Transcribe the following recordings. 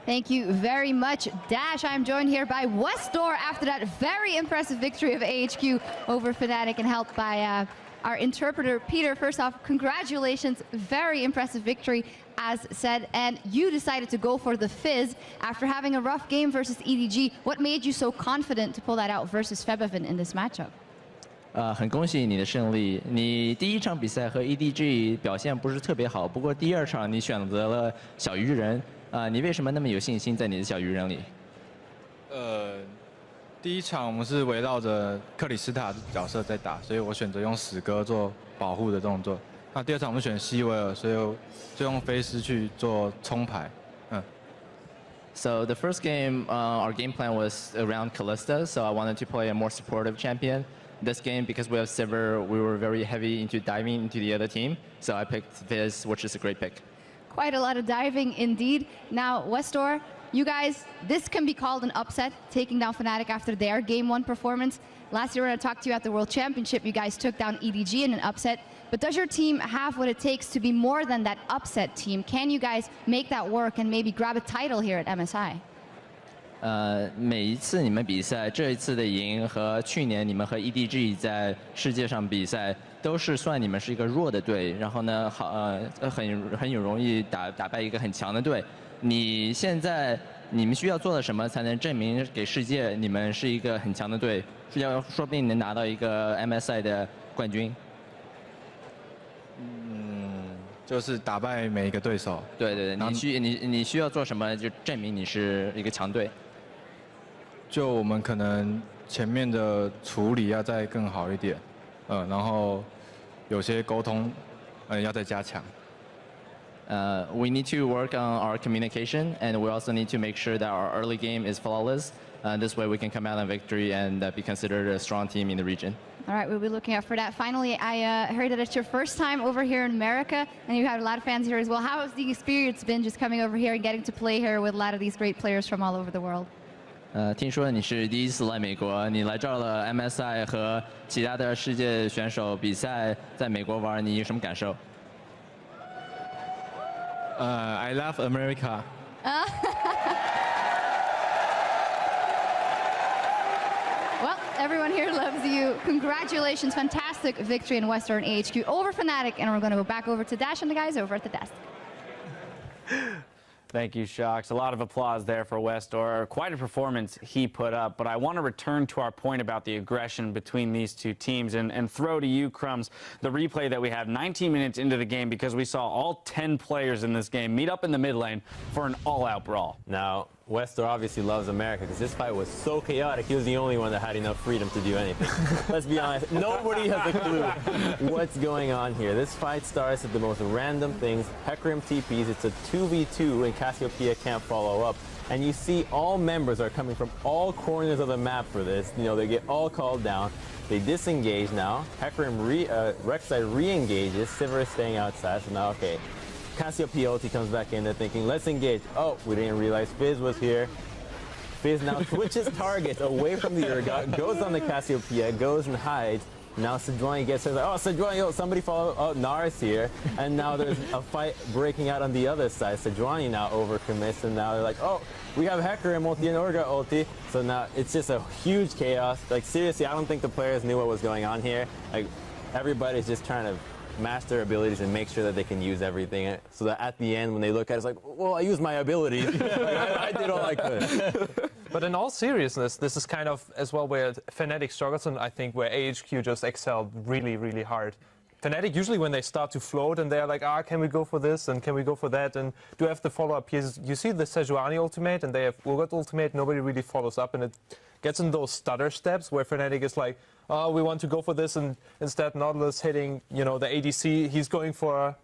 Thank you very much, Dash. I'm joined here by Westdoor after that very impressive victory of AHQ over Fnatic and helped by our interpreter, Peter. First off, congratulations. Very impressive victory, as said. And you decided to go for the Fizz after having a rough game versus EDG. What made you so confident to pull that out versus Febevan in this matchup? 很恭喜你的胜利。你第一场比赛和 EDG 表现不是特别好，不过第二场你选择了小鱼人。你为什么那么有信心在你的小鱼人里？第一场我们是围绕着克里斯塔角色在打，所以我选择用死歌做保护的动作。那第二场我们选希维尔，所以就用飞狮去做冲牌。So the first game, our game plan was around Kalista, so I wanted to play a more supportive champion. This game, because we have Sivir, we were very heavy into diving into the other team, so I picked Fizz, which is a great pick. Quite a lot of diving indeed. Now, Westdoor, you guys, this can be called an upset, taking down Fnatic after their Game 1 performance. Last year when I talked to you at the World Championship, you guys took down EDG in an upset. But does your team have what it takes to be more than that upset team? Can you guys make that work and maybe grab a title here at MSI? 每一次你们比赛，这一次的赢和去年你们和 EDG 在世界上比赛，都是算你们是一个弱的队，然后呢，很有容易打败一个很强的队。你现在你们需要做的什么才能证明给世界你们是一个很强的队？说不定能拿到一个 MSI 的冠军。就是打败每一个对手。对对对，你需要做什么就证明你是一个强队？就我们可能前面的处理要再更好一点，然后有些沟通，要再加强。We need to work on our communication, and we also need to make sure that our early game is flawless. This way we can come out on victory and be considered a strong team in the region. All right, we'll be looking out for that. Finally, I heard that it's your first time over here in America, and you have a lot of fans here as well. How has the experience been just coming over here and getting to play here with a lot of these great players from all over the world? 听说你是第一次来美国，你来这了 MSI 和其他的世界选手比赛，在美国玩，你有什么感受？I love America. Well, everyone here loves you. Congratulations, fantastic victory in Westdoor and AHQ over Fnatic, and we're going to go back over to Dash and the guys over at the desk. Thank you, Shocks. A lot of applause there for Westdoor. Quite a performance he put up. But I want to return to our point about the aggression between these two teams and throw to you, Crumbs, the replay that we have 19 minutes into the game, because we saw all 10 players in this game meet up in the mid lane for an all-out brawl. Now, Westdoor obviously loves America because this fight was so chaotic. He was the only one that had enough freedom to do anything. Let's be honest, nobody has a clue what's going on here. This fight starts at the most random things. Hecarim TPs, it's a 2v2 and Cassiopeia can't follow up. And you see all members are coming from all corners of the map for this. You know, they get all called down. They disengage now. Hecarim Rek'Sai re-engages. Sivir is staying outside, so now, okay. Cassiopeia ulti comes back in, they're thinking, let's engage. Oh, we didn't realize Fizz was here. Fizz now switches targets away from the Urgot, goes on the Cassiopeia, goes and hides. Now Sejuani gets his, oh, Sejuani, oh, somebody follow, oh, Nara's here. And now there's a fight breaking out on the other side. Sejuani now overcommits, and now they're like, oh, we have Hecarim ulti and Urgot ulti. So now it's just a huge chaos. Like, seriously, I don't think the players knew what was going on here. Like, everybody's just trying to master abilities and make sure that they can use everything, so that at the end when they look at it, it's like, well, I used my abilities. I did all I could. But in all seriousness, this is kind of as well where Fnatic struggles, and I think where AHQ just excelled really, really hard. Fnatic, usually when they start to float and they're like, can we go for this and can we go for that, and do I have to follow up here? You see the Sejuani ultimate and they have Urgot ultimate, nobody really follows up, and it gets in those stutter steps where Fnatic is like, oh, we want to go for this, and instead Nautilus hitting, you know, the ADC, he's going for,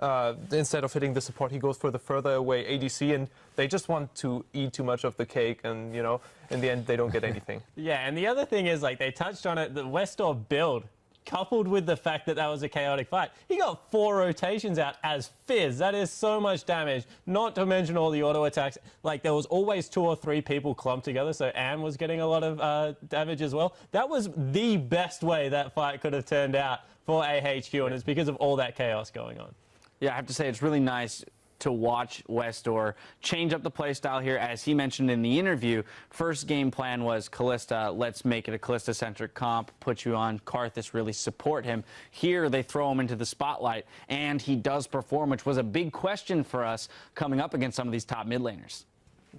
instead of hitting the support, he goes for the further away ADC, and they just want to eat too much of the cake, and, you know, in the end, they don't get anything. Yeah, and the other thing is, like, they touched on it, the Westdoor build, coupled with the fact that that was a chaotic fight, he got 4 rotations out as Fizz. That is so much damage, not to mention all the auto attacks. Like, there was always 2 or 3 people clumped together, so Anne was getting a lot of damage as well. That was the best way that fight could have turned out for AHQ, and it's because of all that chaos going on. Yeah, I have to say it's really nice to watch Westdoor change up the play style here. As he mentioned in the interview, first game plan was Kalista, let's make it a Kalista-centric comp, put you on Karthus, really support him. Here they throw him into the spotlight, and he does perform, which was a big question for us coming up against some of these top mid laners.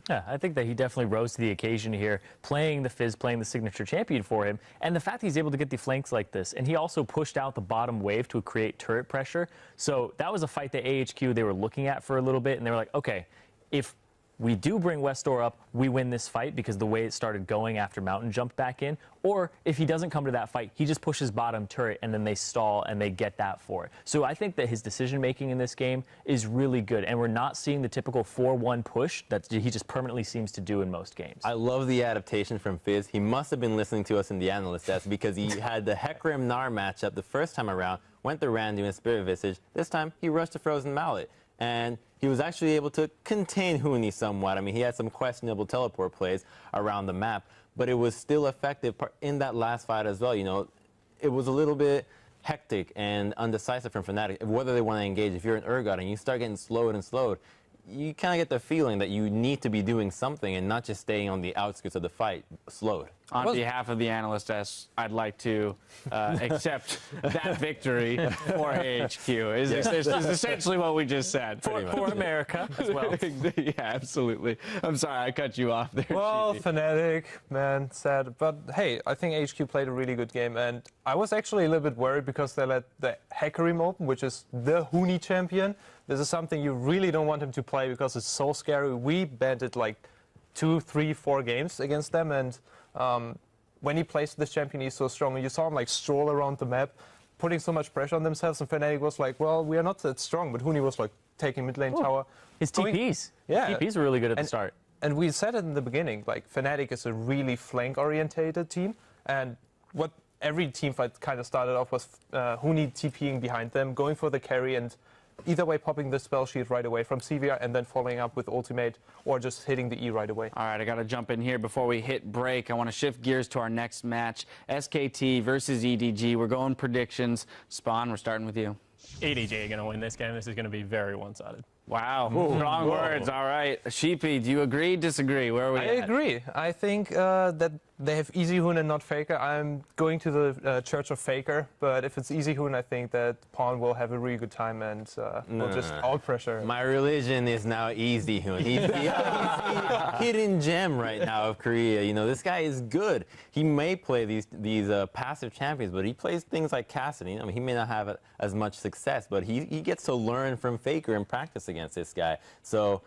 Yeah, I think that he definitely rose to the occasion here, playing the Fizz, playing the signature champion for him, and the fact that he's able to get the flanks like this, and he also pushed out the bottom wave to create turret pressure. So that was a fight that AHQ they were looking at for a little bit, and they were like, okay, if we do bring Westdoor up, we win this fight because the way it started going after Mountain jumped back in. Or if he doesn't come to that fight, he just pushes bottom turret and then they stall and they get that for it. So I think that his decision-making in this game is really good. And we're not seeing the typical 4-1 push that he just permanently seems to do in most games. I love the adaptation from Fizz. He must have been listening to us in the analyst desk because he had the Hecarim Gnar matchup the first time around, went the Randu and Spirit Visage. This time, he rushed the Frozen Mallet. And he was actually able to contain Huni somewhat. I mean, he had some questionable teleport plays around the map, but it was still effective in that last fight as well. You know, it was a little bit hectic and undecisive from Fnatic whether they want to engage. If you're an Urgot and you start getting slowed and slowed, you kind of get the feeling that you need to be doing something and not just staying on the outskirts of the fight, slowed. On behalf of the analyst desk, I'd like to accept that victory for AHQ. Is essentially what we just said. For America as well. Yeah, absolutely. I'm sorry, I cut you off there. Well, Sheepy. Fnatic, man, sad. But hey, I think AHQ played a really good game, and I was actually a little bit worried because they let the Hecarim open, which is the Huni champion. This is something you really don't want him to play because it's so scary. We banned it like 2, 3, 4 games against them, and when he plays this champion, he's so strong. And you saw him like stroll around the map, putting so much pressure on themselves. And Fnatic was like, well, we are not that strong. But Huni was like taking mid lane tower. His TPs. Yeah. His TPs were really good at the start. And we said it in the beginning, like Fnatic is a really flank-orientated team. And what every team fight kind of started off was Huni TPing behind them, going for the carry, and either way popping the spell sheet right away from CVR and then following up with ultimate or just hitting the E right away. All right, I got to jump in here before we hit break. I want to shift gears to our next match, SKT versus EDG. We're going predictions. Spawn, we're starting with you. EDG are going to win this game. This is going to be very one-sided. Wow, strong words. All right. Sheepy, do you agree, disagree? Where are we I at? agree. I think that they have Easy Hoon and not Faker. I'm going to the Church of Faker, but if it's Easy Hoon, I think that Pawn will have a really good time and will just out-pressure. My religion is now Easy Hoon. He's the hidden gem right now of Korea. You know, this guy is good. He may play these passive champions, but he plays things like Cassidy. I mean, he may not have as much success, but he gets to learn from Faker and practice against this guy. So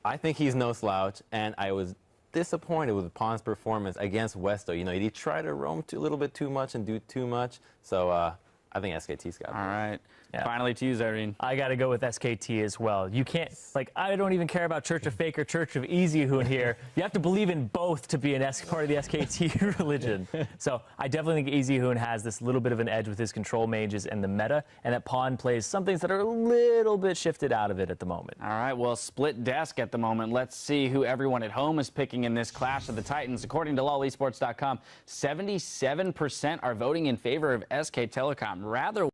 I think he's no slouch, and I was disappointed with Pawn's performance against Westdoor. You know, he tried to roam a little bit too much and do too much. So I think SKT's got it. All right. Yeah. Finally to you, Zareen. I got to go with SKT as well. You can't, like, I don't even care about Church of Faker, Church of Easy Hoon here. You have to believe in both to be part of the SKT religion. So I definitely think Easy Hoon has this little bit of an edge with his control mages and the meta, and that Pawn plays some things that are a little bit shifted out of it at the moment. All right, well, split desk at the moment. Let's see who everyone at home is picking in this Clash of the Titans. According to lolesports.com, 77% are voting in favor of SK Telecom. Rather